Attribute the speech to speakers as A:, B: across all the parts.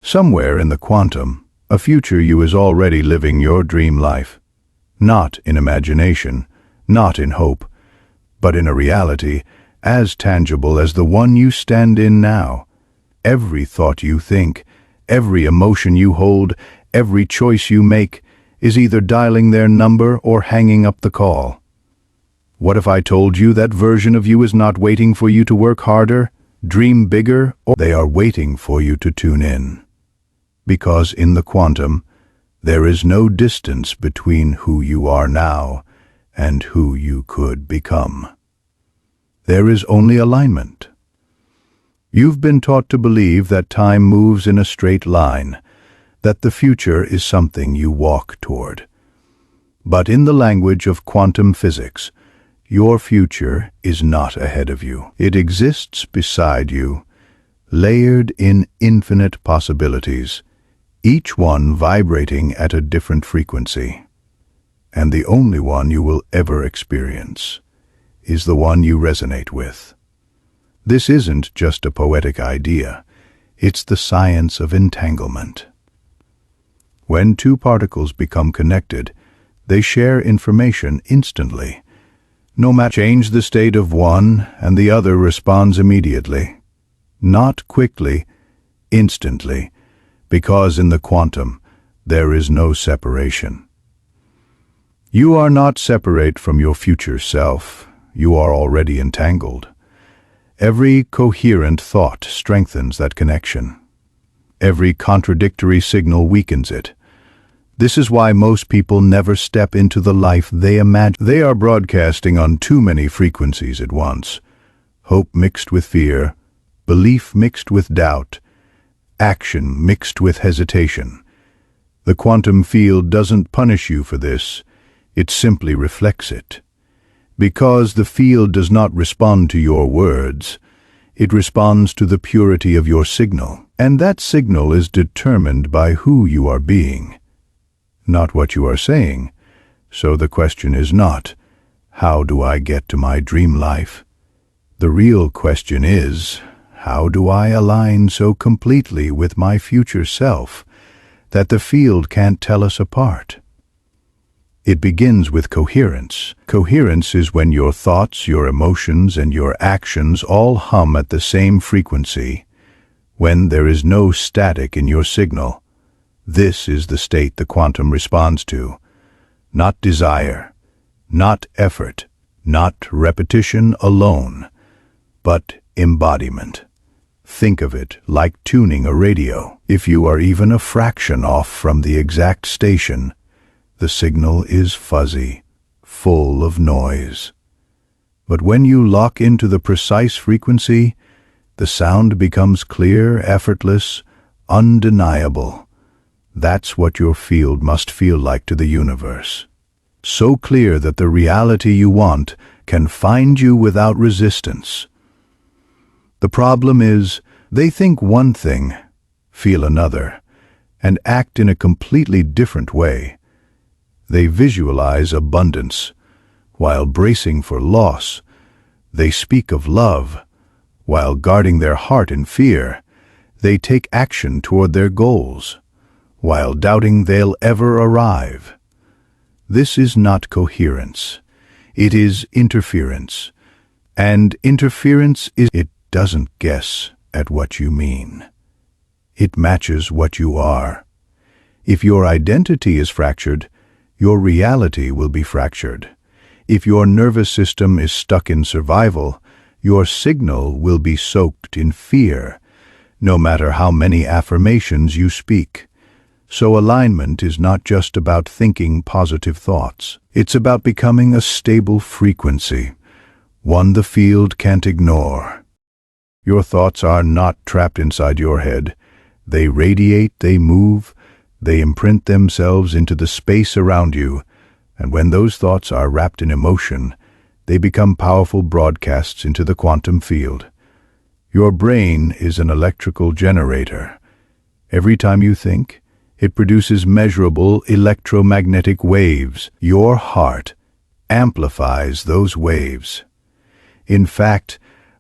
A: Somewhere in the quantum, a future you is already living your dream life. Not in imagination, not in hope, but in a reality as tangible as the one you stand in now. Every thought you think, every emotion you hold, every choice you make is either dialing their number or hanging up the call. What if I told you that version of you is not waiting for you to work harder, dream bigger, or they are waiting for you to tune in? Because in the quantum, there is no distance between who you are now and who you could become. There is only alignment. You've been taught to believe that time moves in a straight line, that the future is something you walk toward. But in the language of quantum physics, your future is not ahead of you. It exists beside you, layered in infinite possibilities, each one vibrating at a different frequency. And the only one you will ever experience is the one you resonate with. This isn't just a poetic idea, it's the science of entanglement. When two particles become connected, they share information instantly. No matter change the state of one and the other responds immediately. Not quickly, instantly, because in the quantum, there is no separation. You are not separate from your future self. You are already entangled. Every coherent thought strengthens that connection. Every contradictory signal weakens it. This is why most people never step into the life they imagine. They are broadcasting on too many frequencies at once. Hope mixed with fear, belief mixed with doubt, action mixed with hesitation. The quantum field doesn't punish you for this, it simply reflects it. Because the field does not respond to your words, it responds to the purity of your signal. And that signal is determined by who you are being, not what you are saying. So the question is not, how do I get to my dream life? The real question is, how do I align so completely with my future self that the field can't tell us apart? It begins with coherence. Coherence is when your thoughts, your emotions, and your actions all hum at the same frequency, when there is no static in your signal. This is the state the quantum responds to. Not desire, not effort, not repetition alone, but embodiment. Think of it like tuning a radio. If you are even a fraction off from the exact station, the signal is fuzzy, full of noise. But when you lock into the precise frequency, the sound becomes clear, effortless, undeniable. That's what your field must feel like to the universe. So clear that the reality you want can find you without resistance. The problem is, they think one thing, feel another, and act in a completely different way. They visualize abundance, while bracing for loss. They speak of love, while guarding their heart in fear. They take action toward their goals, while doubting they'll ever arrive. This is not coherence. It is interference. And interference is, it doesn't guess at what you mean. It matches what you are. If your identity is fractured, your reality will be fractured. If your nervous system is stuck in survival, your signal will be soaked in fear, no matter how many affirmations you speak. So alignment is not just about thinking positive thoughts. It's about becoming a stable frequency, one the field can't ignore. Your thoughts are not trapped inside your head. They radiate, they move, they imprint themselves into the space around you, and when those thoughts are wrapped in emotion, they become powerful broadcasts into the quantum field. Your brain is an electrical generator. Every time you think, it produces measurable electromagnetic waves. Your heart amplifies those waves. In fact,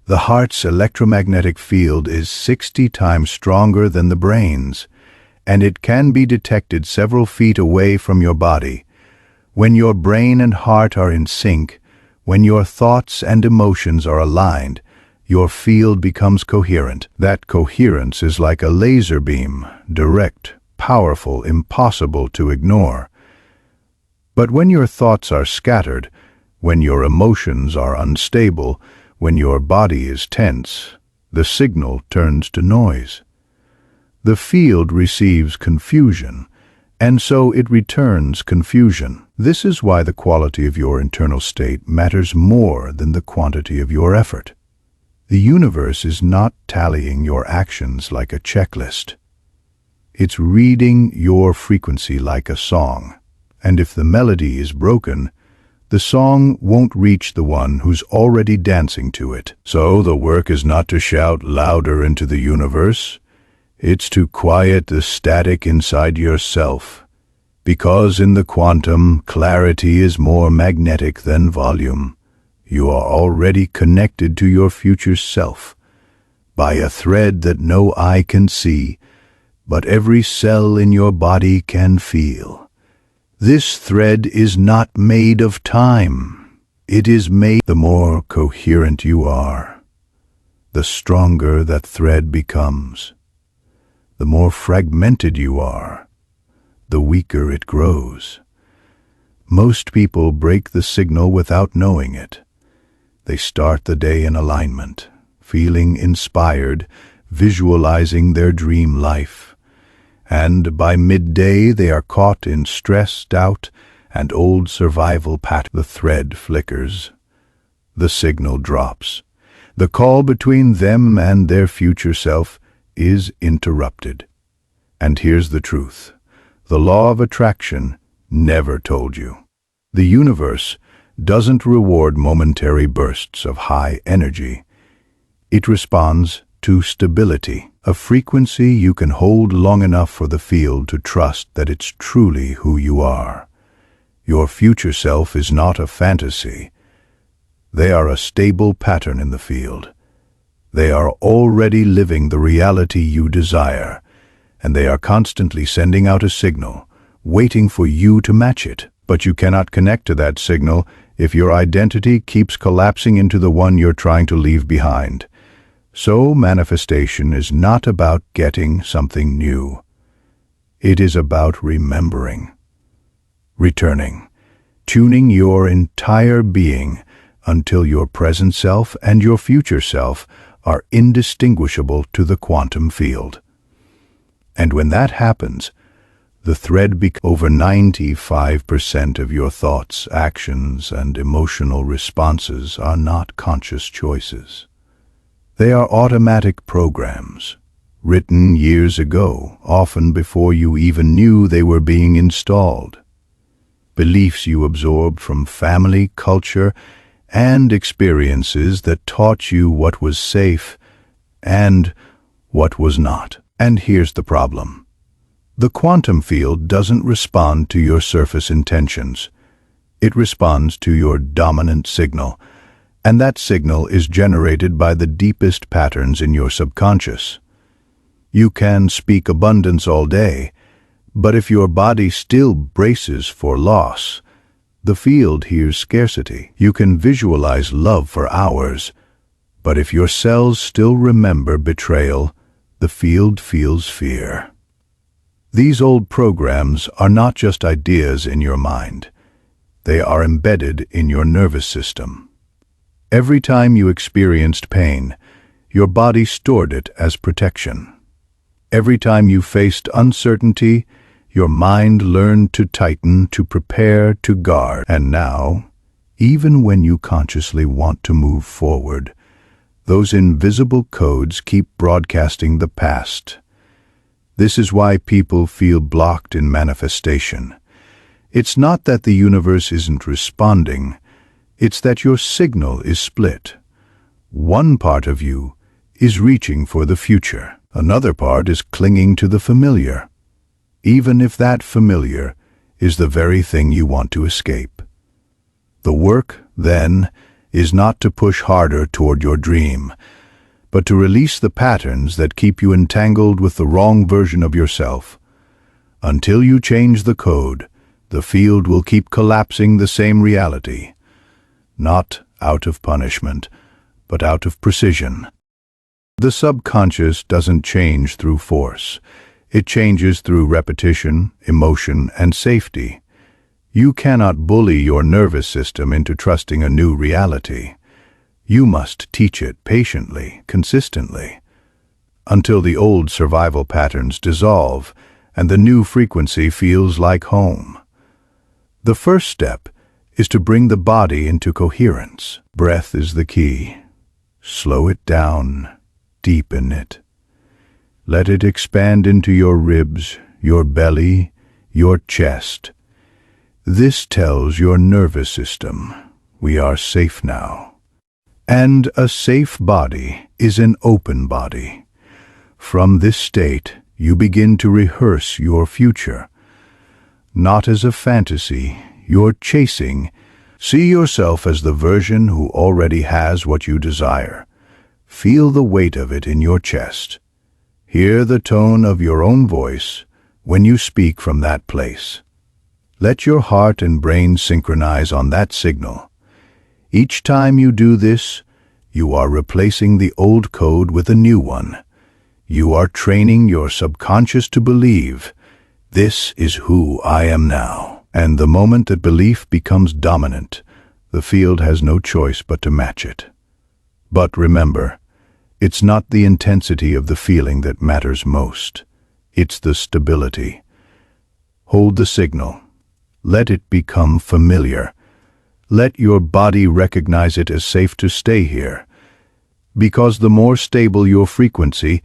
A: the heart's electromagnetic field is 60 times stronger than the brain's. and it can be detected several feet away from your body. When your brain and heart are in sync, when your thoughts and emotions are aligned, your field becomes coherent. That coherence is like a laser beam, direct, powerful, impossible to ignore. But when your thoughts are scattered, when your emotions are unstable, when your body is tense, the signal turns to noise. The field receives confusion, and so it returns confusion. This is why the quality of your internal state matters more than the quantity of your effort. The universe is not tallying your actions like a checklist. It's reading your frequency like a song. And if the melody is broken, the song won't reach the one who's already dancing to it. So the work is not to shout louder into the universe. It's to quiet the static inside yourself. Because in the quantum, clarity is more magnetic than volume. You are already connected to your future self by a thread that no eye can see, but every cell in your body can feel. This thread is not made of time. It is made. The more coherent you are, the stronger that thread becomes. The more fragmented you are, the weaker it grows. Most people break the signal without knowing it. They start the day in alignment, feeling inspired, visualizing their dream life. And by midday they are caught in stress, doubt, and old survival patterns. The thread flickers. The signal drops. The call between them and their future self is interrupted. And here's the truth. The law of attraction never told you. The universe doesn't reward momentary bursts of high energy. It responds to stability, a frequency you can hold long enough for the field to trust that it's truly who you are. Your future self is not a fantasy. They are a stable pattern in the field. They are already living the reality you desire, and they are constantly sending out a signal, waiting for you to match it. But you cannot connect to that signal if your identity keeps collapsing into the one you're trying to leave behind. So manifestation is not about getting something new. It is about remembering, returning, tuning your entire being until your present self and your future self are indistinguishable to the quantum field. And when that happens, the thread over 95% of your thoughts, actions, and emotional responses are not conscious choices. They are automatic programs, written years ago, often before you even knew they were being installed. Beliefs you absorbed from family, culture, and experiences that taught you what was safe and what was not. And here's the problem. The quantum field doesn't respond to your surface intentions. It responds to your dominant signal, and that signal is generated by the deepest patterns in your subconscious. You can speak abundance all day, but if your body still braces for loss, the field hears scarcity. You can visualize love for hours, but if your cells still remember betrayal, the field feels fear. These old programs are not just ideas in your mind. They are embedded in your nervous system. Every time you experienced pain, your body stored it as protection. Every time you faced uncertainty, your mind learned to tighten, to prepare, to guard. And now, even when you consciously want to move forward, those invisible codes keep broadcasting the past. This is why people feel blocked in manifestation. It's not that the universe isn't responding, it's that your signal is split. One part of you is reaching for the future. Another part is clinging to the familiar, even if that familiar is the very thing you want to escape. The work, then, is not to push harder toward your dream, but to release the patterns that keep you entangled with the wrong version of yourself. Until you change the code, the field will keep collapsing the same reality, not out of punishment, but out of precision. The subconscious doesn't change through force. It changes through repetition, emotion, and safety. You cannot bully your nervous system into trusting a new reality. You must teach it patiently, consistently, until the old survival patterns dissolve and the new frequency feels like home. The first step is to bring the body into coherence. Breath is the key. Slow it down, deepen it. Let it expand into your ribs, your belly, your chest. This tells your nervous system, we are safe now. And a safe body is an open body. From this state, you begin to rehearse your future. Not as a fantasy you're chasing. See yourself as the version who already has what you desire. Feel the weight of it in your chest. Hear the tone of your own voice when you speak from that place. Let your heart and brain synchronize on that signal. Each time you do this, you are replacing the old code with a new one. You are training your subconscious to believe, this is who I am now. And the moment that belief becomes dominant, the field has no choice but to match it. But remember, it's not the intensity of the feeling that matters most. It's the stability. Hold the signal. Let it become familiar. Let your body recognize it as safe to stay here. Because the more stable your frequency,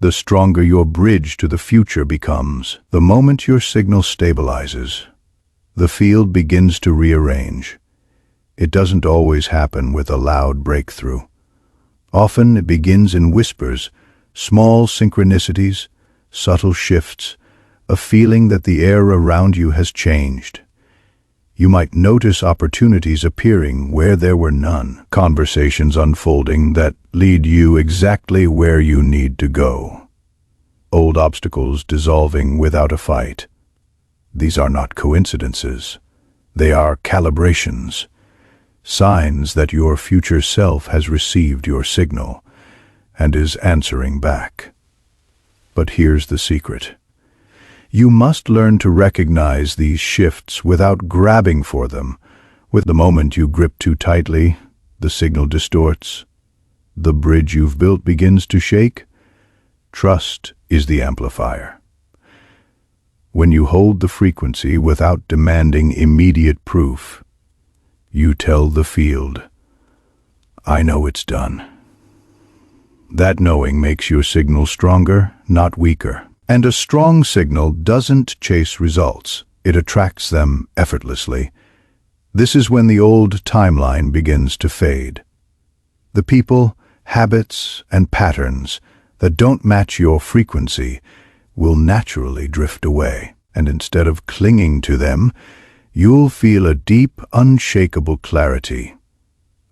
A: the stronger your bridge to the future becomes. The moment your signal stabilizes, the field begins to rearrange. It doesn't always happen with a loud breakthrough. Often it begins in whispers, small synchronicities, subtle shifts, a feeling that the air around you has changed. You might notice opportunities appearing where there were none, conversations unfolding that lead you exactly where you need to go. Old obstacles dissolving without a fight. These are not coincidences. They are calibrations, signs that your future self has received your signal and is answering back. But here's the secret. You must learn to recognize these shifts without grabbing for them. With the moment you grip too tightly, the signal distorts. The bridge you've built begins to shake. Trust is the amplifier. When you hold the frequency without demanding immediate proof, you tell the field, I know it's done. That knowing makes your signal stronger, not weaker. And a strong signal doesn't chase results. It attracts them effortlessly. This is when the old timeline begins to fade. The people, habits, and patterns that don't match your frequency will naturally drift away. And instead of clinging to them, you'll feel a deep, unshakable clarity.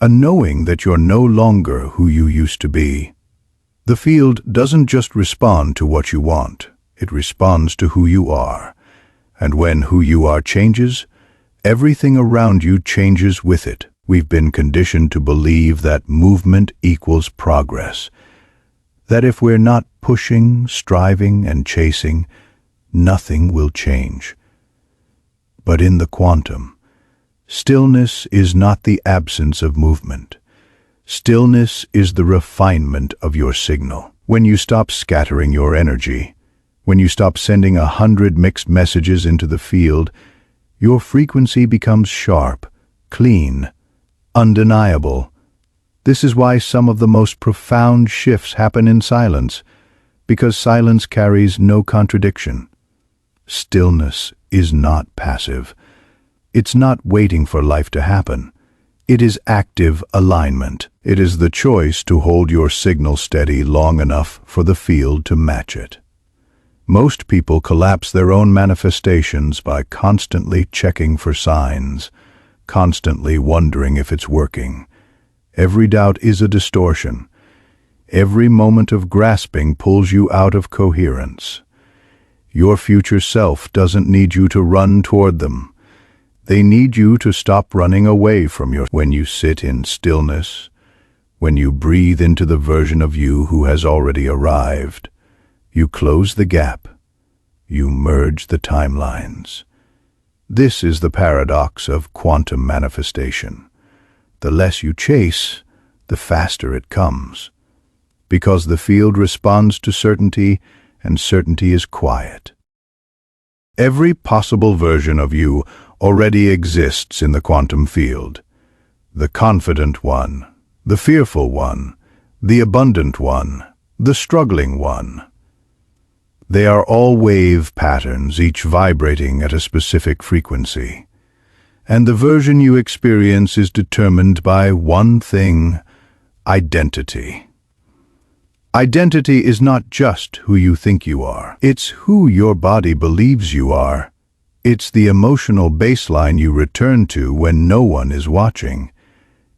A: A knowing that you're no longer who you used to be. The field doesn't just respond to what you want, it responds to who you are. And when who you are changes, everything around you changes with it. We've been conditioned to believe that movement equals progress. That if we're not pushing, striving, and chasing, nothing will change. But in the quantum, stillness is not the absence of movement. Stillness is the refinement of your signal. When you stop scattering your energy, when you stop sending 100 mixed messages into the field, your frequency becomes sharp, clean, undeniable. This is why some of the most profound shifts happen in silence, because silence carries no contradiction. Stillness is not passive. It's not waiting for life to happen. It is active alignment. It is the choice to hold your signal steady long enough for the field to match it. Most people collapse their own manifestations by constantly checking for signs, constantly wondering if it's working. Every doubt is a distortion. Every moment of grasping pulls you out of coherence. Your future self doesn't need you to run toward them. They need you to stop running away from your. When you sit in stillness, when you breathe into the version of you who has already arrived, you close the gap. You merge the timelines. This is the paradox of quantum manifestation. The less you chase, the faster it comes. Because the field responds to certainty, and certainty is quiet. Every possible version of you already exists in the quantum field. The confident one, the fearful one, the abundant one, the struggling one. They are all wave patterns, each vibrating at a specific frequency. And the version you experience is determined by one thing: identity. Identity is not just who you think you are. It's who your body believes you are. It's the emotional baseline you return to when no one is watching.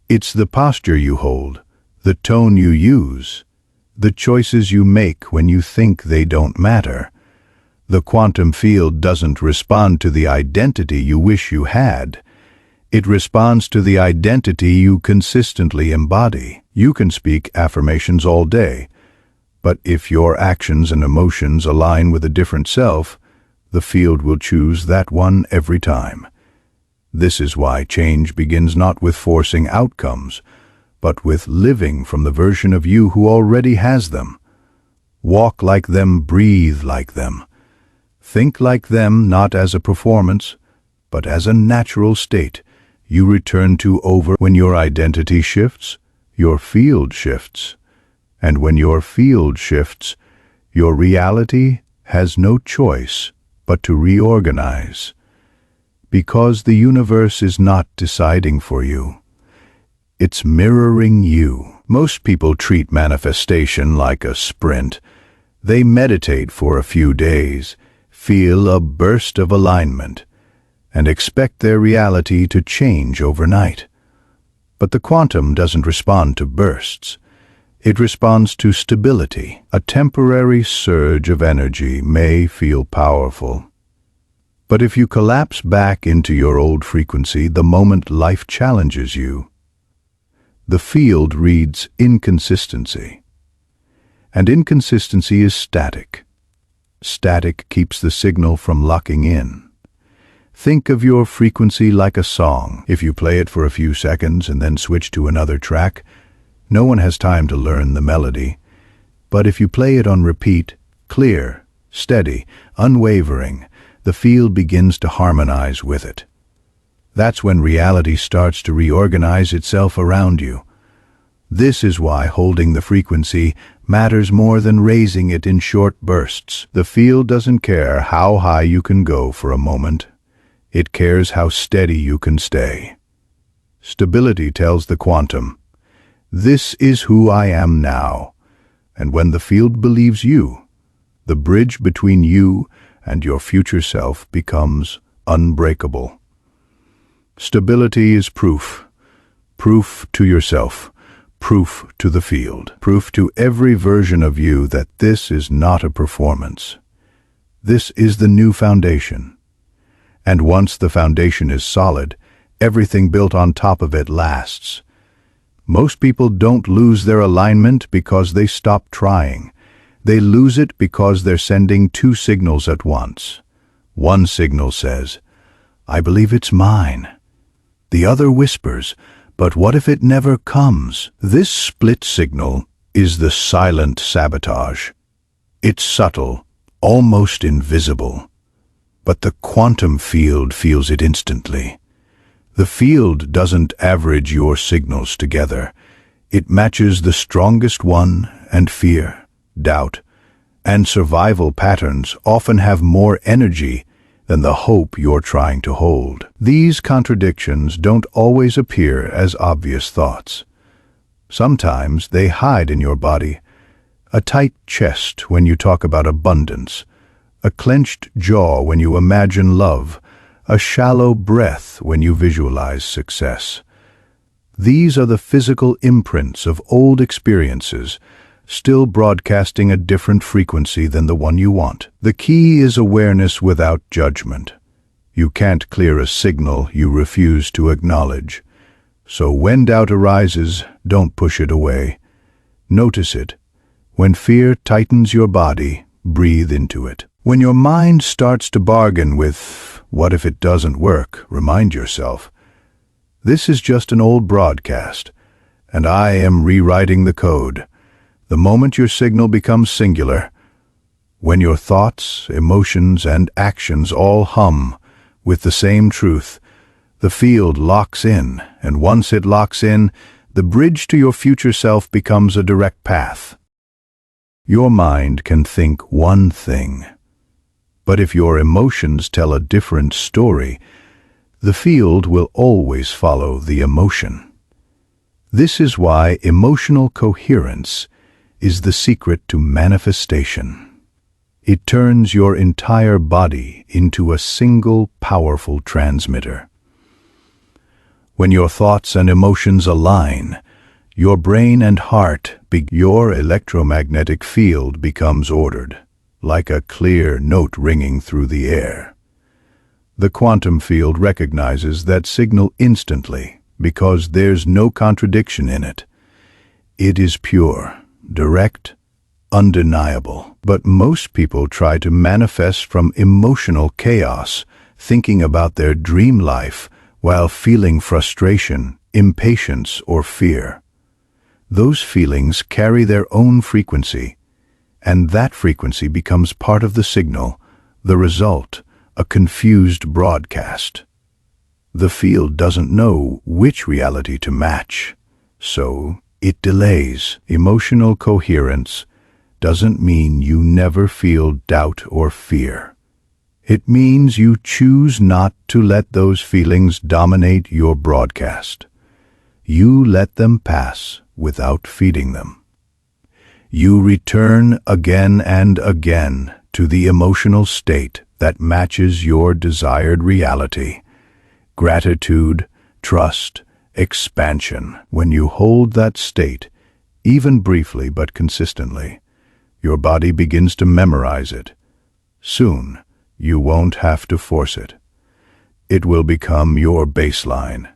A: It's the posture you hold, the tone you use, the choices you make when you think they don't matter. The quantum field doesn't respond to the identity you wish you had. It responds to the identity you consistently embody. You can speak affirmations all day, but if your actions and emotions align with a different self, the field will choose that one every time. This is why change begins not with forcing outcomes, but with living from the version of you who already has them. Walk like them, breathe like them. Think like them, not as a performance, but as a natural state you return to over. When your identity shifts, your field shifts. And when your field shifts, your reality has no choice but to reorganize. Because the universe is not deciding for you. It's mirroring you. Most people treat manifestation like a sprint. They meditate for a few days, feel a burst of alignment, and expect their reality to change overnight. But the quantum doesn't respond to bursts. It responds to stability. A temporary surge of energy may feel powerful, but if you collapse back into your old frequency the moment life challenges you, the field reads inconsistency. And inconsistency is static. Static keeps the signal from locking in. Think of your frequency like a song. If you play it for a few seconds and then switch to another track, no one has time to learn the melody. But if you play it on repeat, clear, steady, unwavering, the field begins to harmonize with it. That's when reality starts to reorganize itself around you. This is why holding the frequency matters more than raising it in short bursts. The field doesn't care how high you can go for a moment. It cares how steady you can stay. Stability tells the quantum, "This is who I am now." And when the field believes you, the bridge between you and your future self becomes unbreakable. Stability is proof. Proof to yourself. Proof to the field. Proof to every version of you that this is not a performance. This is the new foundation. And once the foundation is solid, everything built on top of it lasts. Most people don't lose their alignment because they stop trying. They lose it because they're sending two signals at once. One signal says, "I believe it's mine." The other whispers, "But what if it never comes?" This split signal is the silent sabotage. It's subtle, almost invisible. But the quantum field feels it instantly. The field doesn't average your signals together. It matches the strongest one, and fear, doubt, and survival patterns often have more energy than the hope you're trying to hold. These contradictions don't always appear as obvious thoughts. Sometimes they hide in your body. A tight chest when you talk about abundance, a clenched jaw when you imagine love, a shallow breath when you visualize success. These are the physical imprints of old experiences, still broadcasting a different frequency than the one you want. The key is awareness without judgment. You can't clear a signal you refuse to acknowledge. So when doubt arises, don't push it away. Notice it. When fear tightens your body, breathe into it. When your mind starts to bargain with, what if it doesn't work, remind yourself, this is just an old broadcast, and I am rewriting the code. The moment your signal becomes singular, when your thoughts, emotions, and actions all hum with the same truth, the field locks in, and once it locks in, the bridge to your future self becomes a direct path. Your mind can think one thing, but if your emotions tell a different story, the field will always follow the emotion. This is why emotional coherence is the secret to manifestation. It turns your entire body into a single powerful transmitter. When your thoughts and emotions align, your brain and heart, your electromagnetic field becomes ordered, like a clear note ringing through the air. The quantum field recognizes that signal instantly because there's no contradiction in it. It is pure, direct, undeniable. But most people try to manifest from emotional chaos, thinking about their dream life while feeling frustration, impatience, or fear. Those feelings carry their own frequency, and that frequency becomes part of the signal, the result, a confused broadcast. The field doesn't know which reality to match, so it delays. Emotional coherence doesn't mean you never feel doubt or fear. It means you choose not to let those feelings dominate your broadcast. You let them pass without feeding them. You return again and again to the emotional state that matches your desired reality. Gratitude, trust, expansion. When you hold that state, even briefly but consistently, your body begins to memorize it. Soon, you won't have to force it. It will become your baseline.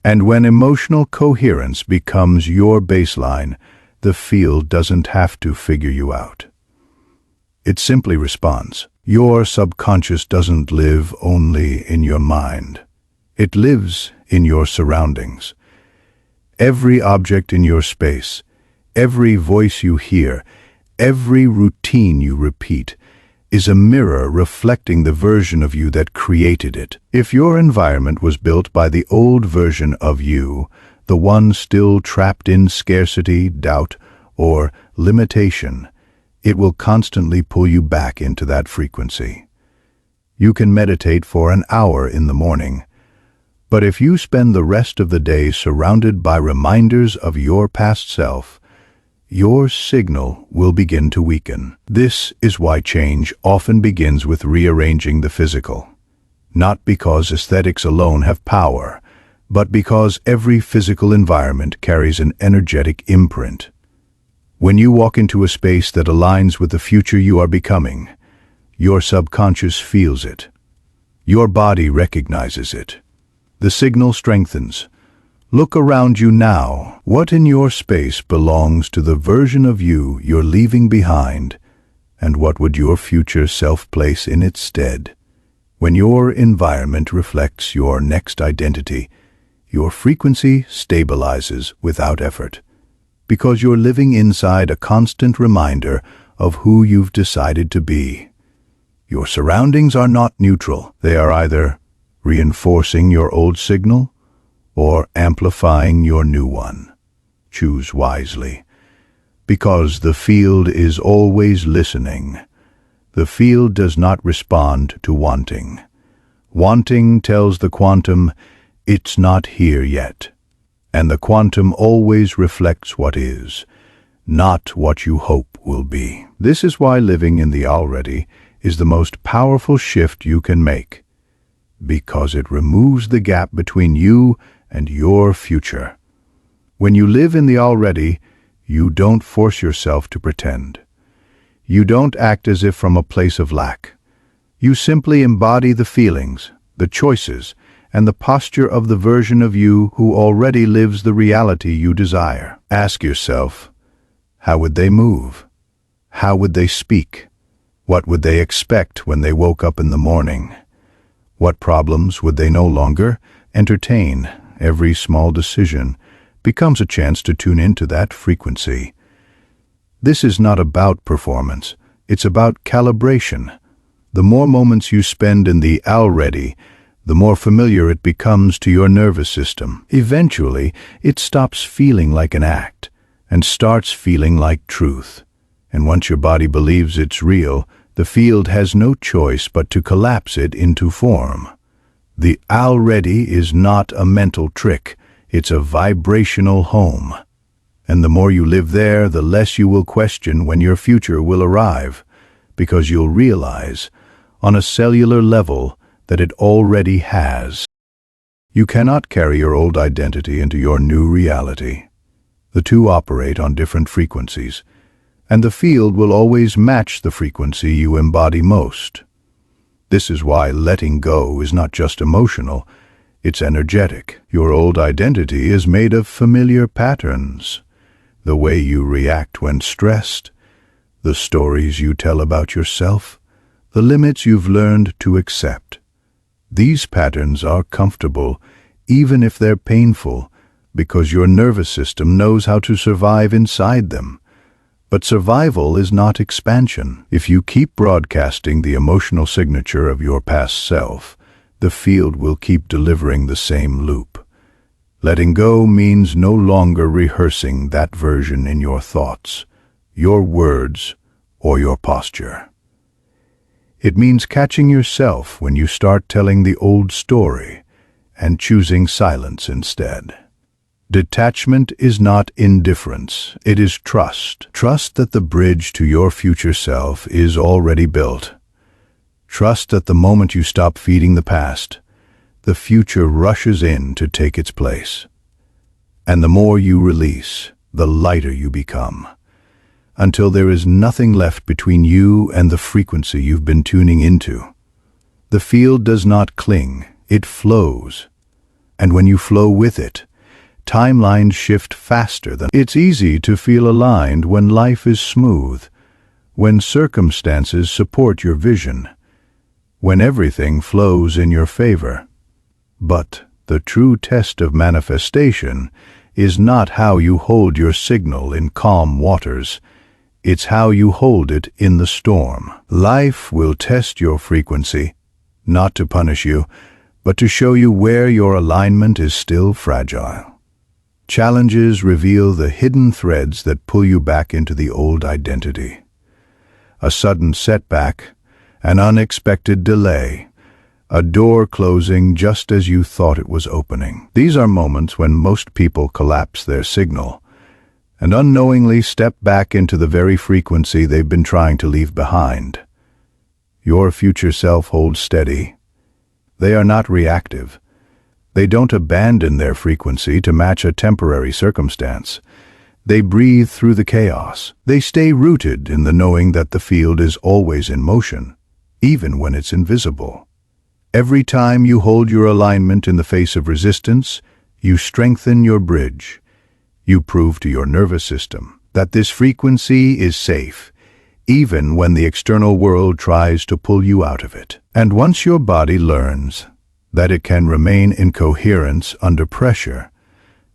A: And when emotional coherence becomes your baseline, the field doesn't have to figure you out. It simply responds. Your subconscious doesn't live only in your mind. It lives in your surroundings. Every object in your space, every voice you hear, every routine you repeat, is a mirror reflecting the version of you that created it. If your environment was built by the old version of you, the one still trapped in scarcity, doubt, or limitation, it will constantly pull you back into that frequency. You can meditate for an hour in the morning, but if you spend the rest of the day surrounded by reminders of your past self, your signal will begin to weaken. This is why change often begins with rearranging the physical. Not because aesthetics alone have power, but because every physical environment carries an energetic imprint. When you walk into a space that aligns with the future you are becoming, your subconscious feels it. Your body recognizes it. The signal strengthens. Look around you now. What in your space belongs to the version of you you're leaving behind, and what would your future self place in its stead? When your environment reflects your next identity, your frequency stabilizes without effort, because you're living inside a constant reminder of who you've decided to be. Your surroundings are not neutral. They are either reinforcing your old signal or amplifying your new one. Choose wisely, because the field is always listening. The field does not respond to wanting. Wanting tells the quantum, it's not here yet. And the quantum always reflects what is, not what you hope will be. This is why living in the already is the most powerful shift you can make, because it removes the gap between you and your future. When you live in the already, You don't force yourself to pretend. You don't act as if from a place of lack. You simply embody the feelings, the choices, and the posture of the version of you who already lives the reality you desire. Ask yourself, how would they move? How would they speak? What would they expect when they woke up in the morning? What problems would they no longer entertain? Every small decision becomes a chance to tune into that frequency. This is not about performance, it's about calibration. The more moments you spend in the already, the more familiar it becomes to your nervous system. Eventually, it stops feeling like an act and starts feeling like truth. And once your body believes it's real, the field has no choice but to collapse it into form. The already is not a mental trick, it's a vibrational home. And the more you live there, the less you will question when your future will arrive, because you'll realize, on a cellular level, that it already has. You cannot carry your old identity into your new reality. The two operate on different frequencies, and the field will always match the frequency you embody most. This is why letting go is not just emotional, it's energetic. Your old identity is made of familiar patterns. The way you react when stressed, the stories you tell about yourself, the limits you've learned to accept. These patterns are comfortable, even if they're painful, because your nervous system knows how to survive inside them. But survival is not expansion. If you keep broadcasting the emotional signature of your past self, the field will keep delivering the same loop. Letting go means no longer rehearsing that version in your thoughts, your words, or your posture. It means catching yourself when you start telling the old story and choosing silence instead. Detachment is not indifference, it is trust. Trust that the bridge to your future self is already built. Trust that the moment you stop feeding the past, the future rushes in to take its place. And the more you release, the lighter you become, until there is nothing left between you and the frequency you've been tuning into. The field does not cling, it flows. And when you flow with it, timelines shift faster than. It's easy to feel aligned when life is smooth, when circumstances support your vision, when everything flows in your favor. But the true test of manifestation is not how you hold your signal in calm waters, it's how you hold it in the storm. Life will test your frequency, not to punish you, but to show you where your alignment is still fragile. Challenges reveal the hidden threads that pull you back into the old identity. A sudden setback, an unexpected delay, a door closing just as you thought it was opening. These are moments when most people collapse their signal and unknowingly step back into the very frequency they've been trying to leave behind. Your future self holds steady. They are not reactive. They don't abandon their frequency to match a temporary circumstance. They breathe through the chaos. They stay rooted in the knowing that the field is always in motion, even when it's invisible. Every time you hold your alignment in the face of resistance, you strengthen your bridge. You prove to your nervous system that this frequency is safe, even when the external world tries to pull you out of it. And once your body learns that it can remain in coherence under pressure,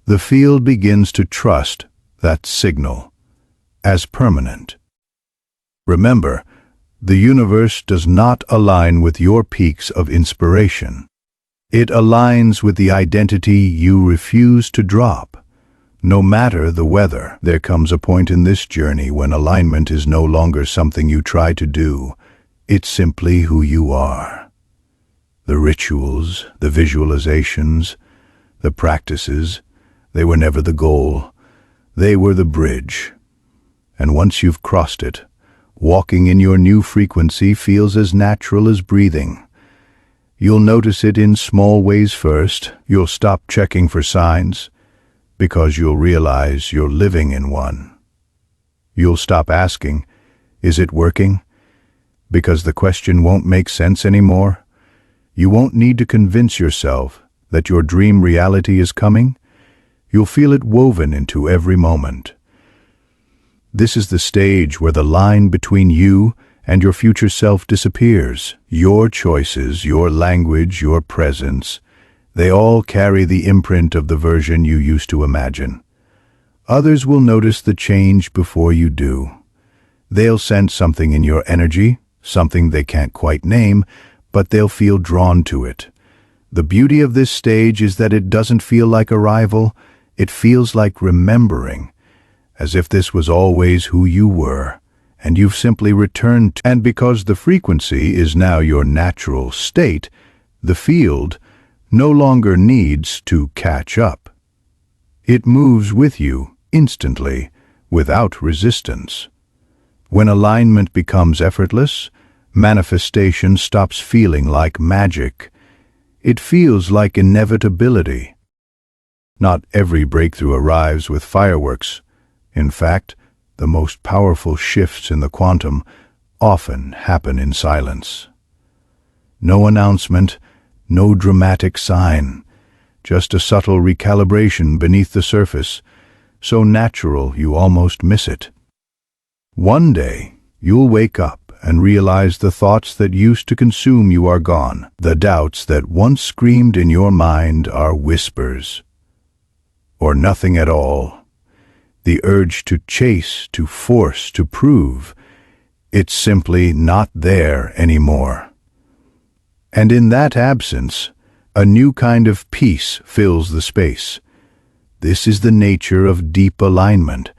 A: the field begins to trust that signal as permanent. Remember, the universe does not align with your peaks of inspiration. It aligns with the identity you refuse to drop. No matter the weather, there comes a point in this journey when alignment is no longer something you try to do. It's simply who you are. The rituals, the visualizations, the practices, they were never the goal. They were the bridge. And once you've crossed it, walking in your new frequency feels as natural as breathing. You'll notice it in small ways first. You'll stop checking for signs, because you'll realize you're living in one. You'll stop asking, "Is it working?" because the question won't make sense anymore. You won't need to convince yourself that your dream reality is coming. You'll feel it woven into every moment. This is the stage where the line between you and your future self disappears. Your choices, your language, your presence, they all carry the imprint of the version you used to imagine. Others will notice the change before you do. They'll sense something in your energy, something they can't quite name, but they'll feel drawn to it. The beauty of this stage is that it doesn't feel like arrival, it feels like remembering, as if this was always who you were, and you've simply returned to. And because the frequency is now your natural state, the field no longer needs to catch up. It moves with you instantly, without resistance. When alignment becomes effortless, manifestation stops feeling like magic. It feels like inevitability. Not every breakthrough arrives with fireworks. In fact, the most powerful shifts in the quantum often happen in silence. No announcement, no dramatic sign, just a subtle recalibration beneath the surface, so natural you almost miss it. One day, you'll wake up and realize the thoughts that used to consume you are gone. The doubts that once screamed in your mind are whispers, or nothing at all. The urge to chase, to force, to prove, it's simply not there anymore. And in that absence, a new kind of peace fills the space. This is the nature of deep alignment.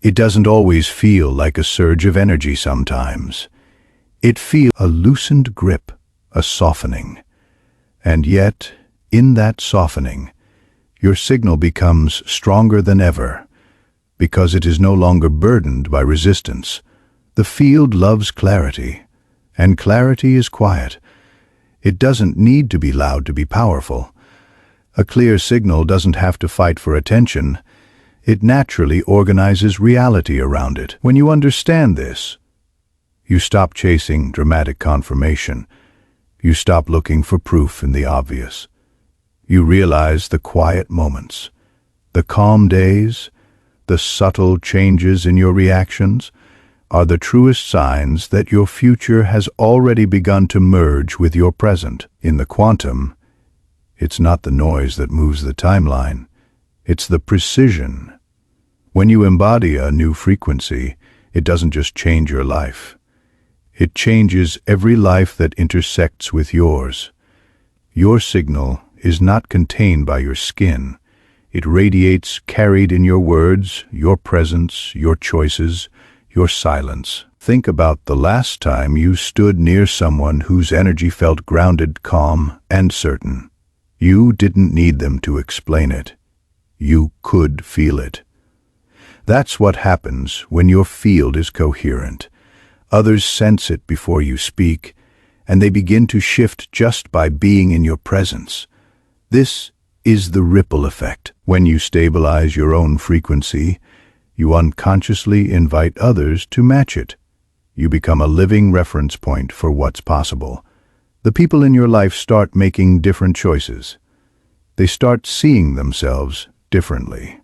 A: It doesn't always feel like a surge of energy sometimes. It feels a loosened grip, a softening. And yet, in that softening, your signal becomes stronger than ever, because it is no longer burdened by resistance. The field loves clarity, and clarity is quiet. It doesn't need to be loud to be powerful. A clear signal doesn't have to fight for attention. It naturally organizes reality around it. When you understand this, you stop chasing dramatic confirmation. You stop looking for proof in the obvious. You realize the quiet moments, the calm days, the subtle changes in your reactions are the truest signs that your future has already begun to merge with your present. In the quantum, it's not the noise that moves the timeline. It's the precision. When you embody a new frequency, it doesn't just change your life. It changes every life that intersects with yours. Your signal is not contained by your skin. It radiates, carried in your words, your presence, your choices, your silence. Think about the last time you stood near someone whose energy felt grounded, calm, and certain. You didn't need them to explain it. You could feel it. That's what happens when your field is coherent. Others sense it before you speak, and they begin to shift just by being in your presence. This is the ripple effect. When you stabilize your own frequency, you unconsciously invite others to match it. You become a living reference point for what's possible. The people in your life start making different choices. They start seeing themselves differently.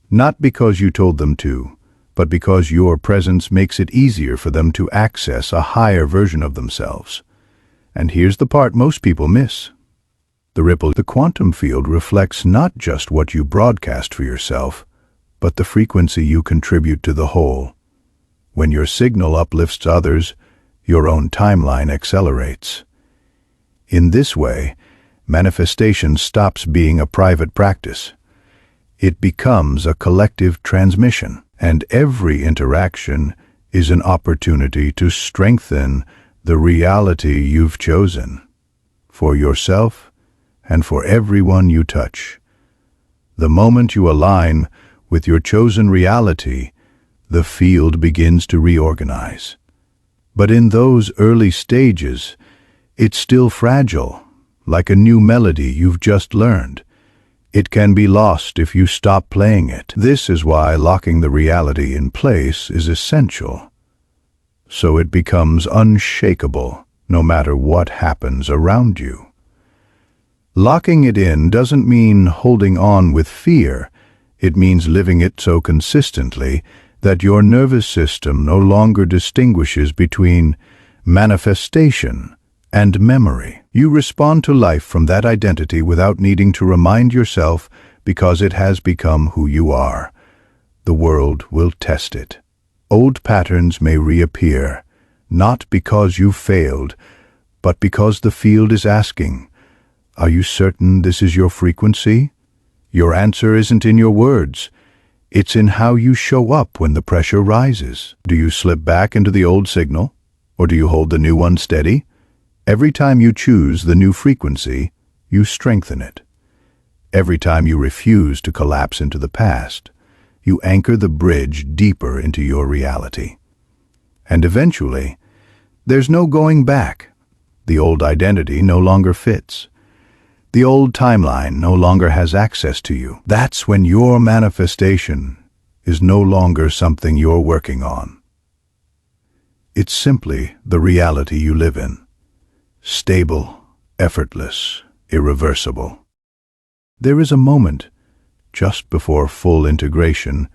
A: Not because you told them to, but because your presence makes it easier for them to access a higher version of themselves. And here's the part most people miss. The quantum field reflects not just what you broadcast for yourself, but the frequency you contribute to the whole. When your signal uplifts others, your own timeline accelerates. In this way, manifestation stops being a private practice. It becomes a collective transmission, and every interaction is an opportunity to strengthen the reality you've chosen, for yourself and for everyone you touch. The moment you align with your chosen reality, the field begins to reorganize. But in those early stages, it's still fragile, like a new melody you've just learned. It can be lost if you stop playing it. This is why locking the reality in place is essential, so it becomes unshakable no matter what happens around you. Locking it in doesn't mean holding on with fear. It means living it so consistently that your nervous system no longer distinguishes between manifestation and memory. You respond to life from that identity without needing to remind yourself, because it has become who you are. The world will test it. Old patterns may reappear, not because you failed, but because the field is asking, "Are you certain this is your frequency?" Your answer isn't in your words. It's in how you show up when the pressure rises. Do you slip back into the old signal, or do you hold the new one steady? Every time you choose the new frequency, you strengthen it. Every time you refuse to collapse into the past, you anchor the bridge deeper into your reality. And eventually, there's no going back. The old identity no longer fits. The old timeline no longer has access to you. That's when your manifestation is no longer something you're working on. It's simply the reality you live in. Stable, effortless, irreversible. There is a moment, just before full integration,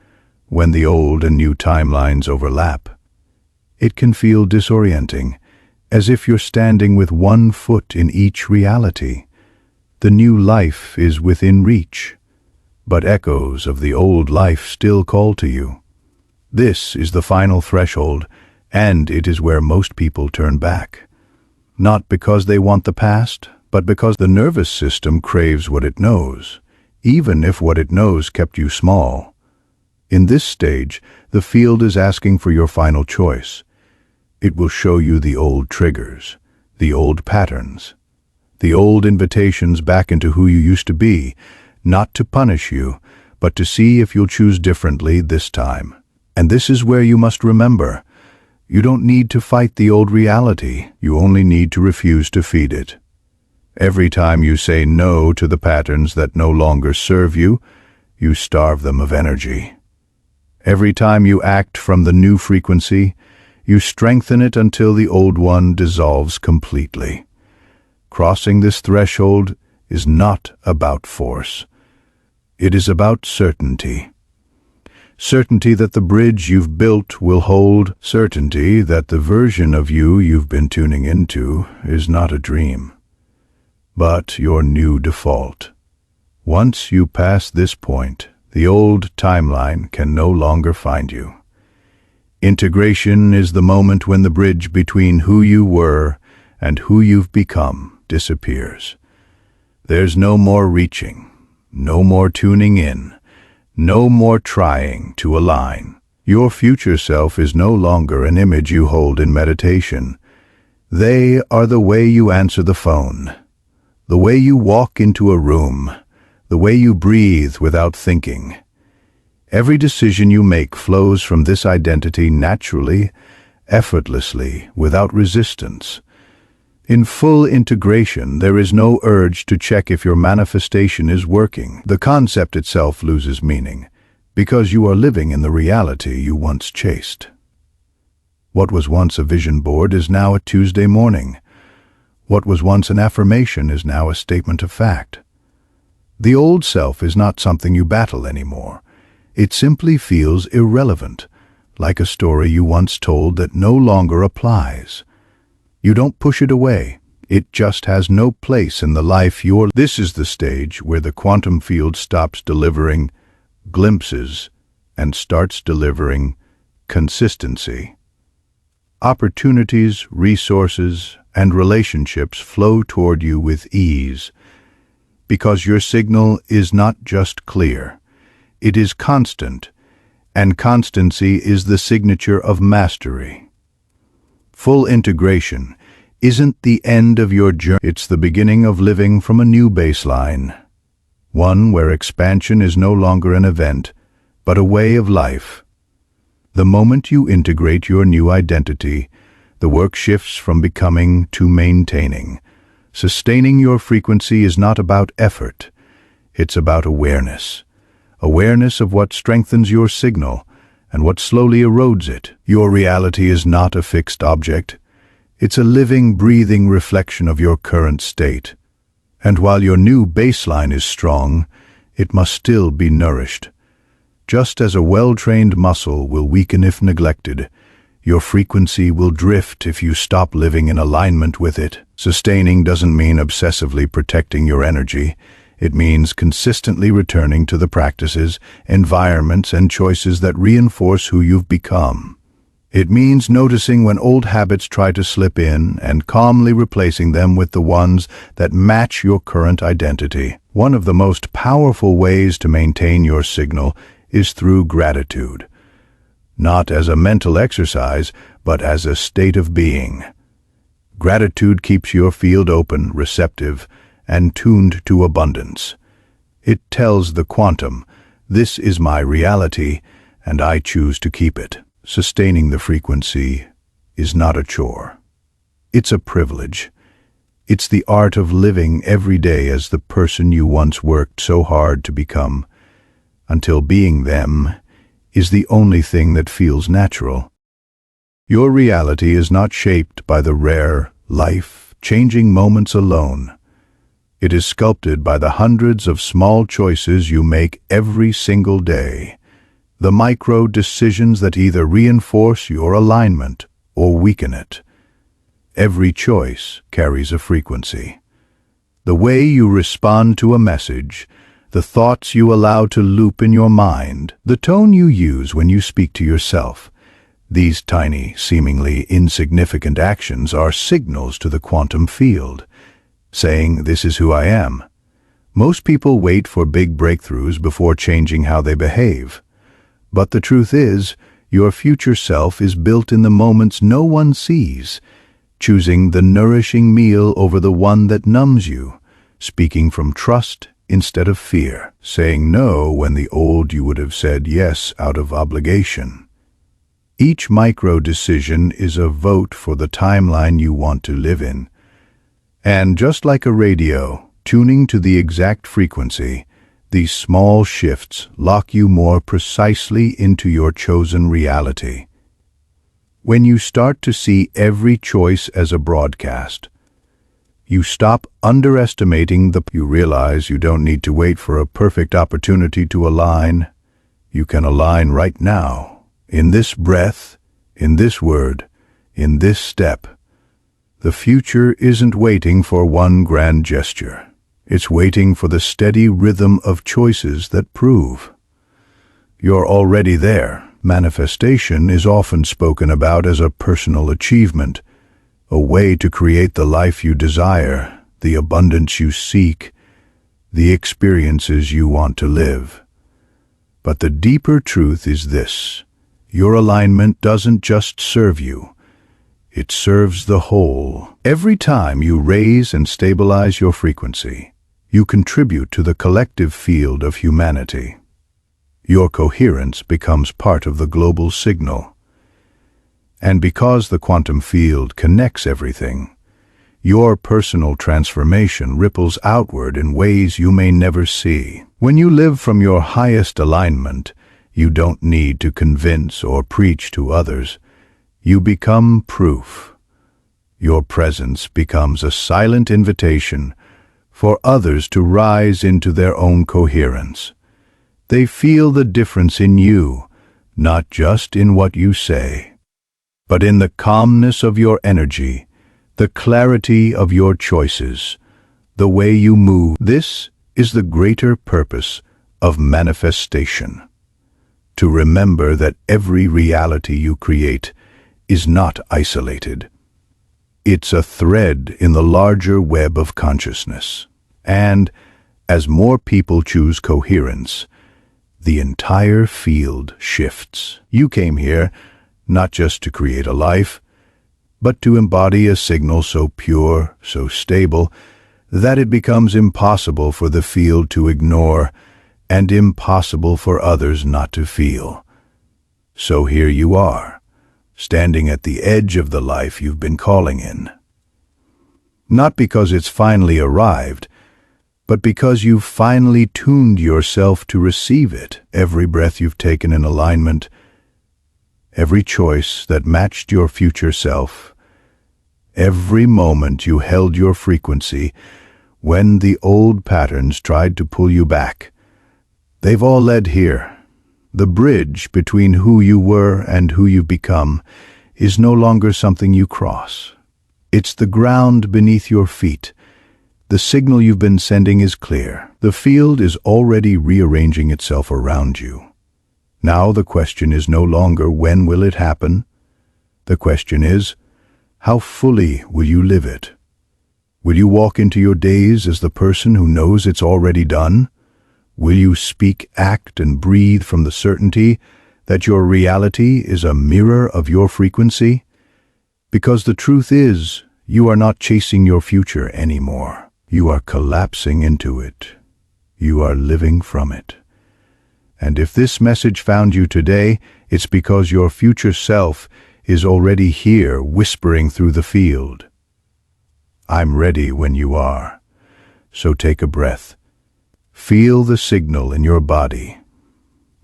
A: when the old and new timelines overlap. It can feel disorienting, as if you're standing with one foot in each reality. The new life is within reach, but echoes of the old life still call to you. This is the final threshold, and it is where most people turn back. Not because they want the past, but because the nervous system craves what it knows, even if what it knows kept you small. In this stage, the field is asking for your final choice. It will show you the old triggers, the old patterns, the old invitations back into who you used to be, not to punish you, but to see if you'll choose differently this time. And this is where you must remember, you don't need to fight the old reality, you only need to refuse to feed it. Every time you say no to the patterns that no longer serve you, you starve them of energy. Every time you act from the new frequency, you strengthen it until the old one dissolves completely. Crossing this threshold is not about force. It is about certainty. Certainty that the bridge you've built will hold. Certainty that the version of you you've been tuning into is not a dream, but your new default. Once you pass this point, the old timeline can no longer find you. Integration is the moment when the bridge between who you were and who you've become disappears. There's no more reaching, no more tuning in, no more trying to align. Your future self is no longer an image you hold in meditation. They are the way you answer the phone, the way you walk into a room, the way you breathe without thinking. Every decision you make flows from this identity naturally, effortlessly, without resistance. In full integration, there is no urge to check if your manifestation is working. The concept itself loses meaning, because you are living in the reality you once chased. What was once a vision board is now a Tuesday morning. What was once an affirmation is now a statement of fact. The old self is not something you battle anymore. It simply feels irrelevant, like a story you once told that no longer applies. You don't push it away. It just has no place in the life you're. This is the stage where the quantum field stops delivering glimpses and starts delivering consistency. Opportunities, resources, and relationships flow toward you with ease, because your signal is not just clear, it is constant, and constancy is the signature of mastery. Full integration isn't the end of your journey, it's the beginning of living from a new baseline, one where expansion is no longer an event, but a way of life. The moment you integrate your new identity, the work shifts from becoming to maintaining. Sustaining your frequency is not about effort, It's about awareness. Awareness of what strengthens your signal and what slowly erodes it. Your reality is not a fixed object. It's a living, breathing reflection of your current state. And while your new baseline is strong, it must still be nourished. Just as a well-trained muscle will weaken if neglected, your frequency will drift if you stop living in alignment with it. Sustaining doesn't mean obsessively protecting your energy. It means consistently returning to the practices, environments, and choices that reinforce who you've become. It means noticing when old habits try to slip in and calmly replacing them with the ones that match your current identity. One of the most powerful ways to maintain your signal is through gratitude. Not as a mental exercise, but as a state of being. Gratitude keeps your field open, receptive, and tuned to abundance. It tells the quantum, this is my reality, and I choose to keep it. Sustaining the frequency is not a chore. It's a privilege. It's the art of living every day as the person you once worked so hard to become, until being them is the only thing that feels natural. Your reality is not shaped by the rare, life-changing moments alone. It is sculpted by the hundreds of small choices you make every single day, the micro decisions that either reinforce your alignment or weaken it. Every choice carries a frequency. The way you respond to a message, the thoughts you allow to loop in your mind, the tone you use when you speak to yourself. These tiny, seemingly insignificant actions are signals to the quantum field, saying, this is who I am. Most people wait for big breakthroughs before changing how they behave. But the truth is, your future self is built in the moments no one sees, choosing the nourishing meal over the one that numbs you, speaking from trust instead of fear, saying no when the old you would have said yes out of obligation. Each micro decision is a vote for the timeline you want to live in. And just like a radio, tuning to the exact frequency, these small shifts lock you more precisely into your chosen reality. When you start to see every choice as a broadcast, you stop underestimating you realize you don't need to wait for a perfect opportunity to align. You can align right now, in this breath, in this word, in this step. The future isn't waiting for one grand gesture. It's waiting for the steady rhythm of choices that prove you're already there. Manifestation is often spoken about as a personal achievement, a way to create the life you desire, the abundance you seek, the experiences you want to live. But the deeper truth is this: your alignment doesn't just serve you, it serves the whole. Every time you raise and stabilize your frequency, you contribute to the collective field of humanity. Your coherence becomes part of the global signal. And because the quantum field connects everything, your personal transformation ripples outward in ways you may never see. When you live from your highest alignment, you don't need to convince or preach to others. You become proof. Your presence becomes a silent invitation for others to rise into their own coherence. They feel the difference in you, not just in what you say, but in the calmness of your energy, the clarity of your choices, the way you move. This is the greater purpose of manifestation. To remember that every reality you create is not isolated. It's a thread in the larger web of consciousness. And as more people choose coherence, the entire field shifts. You came here not just to create a life, but to embody a signal so pure, so stable, that it becomes impossible for the field to ignore and impossible for others not to feel. So here you are, standing at the edge of the life you've been calling in. Not because it's finally arrived, but because you've finally tuned yourself to receive it. Every breath you've taken in alignment, every choice that matched your future self, every moment you held your frequency when the old patterns tried to pull you back, they've all led here. The bridge between who you were and who you've become is no longer something you cross. It's the ground beneath your feet. The signal you've been sending is clear. The field is already rearranging itself around you. Now the question is no longer when will it happen? The question is, how fully will you live it? Will you walk into your days as the person who knows it's already done? Will you speak, act, and breathe from the certainty that your reality is a mirror of your frequency? Because the truth is, you are not chasing your future anymore. You are collapsing into it. You are living from it. And if this message found you today, it's because your future self is already here, whispering through the field. I'm ready when you are. So take a breath. Feel the signal in your body.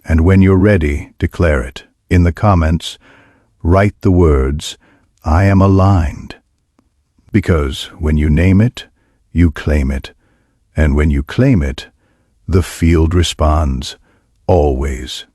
A: And when you're ready, declare it. In the comments, write the words, I am aligned. Because when you name it, you claim it. And when you claim it, the field responds, always.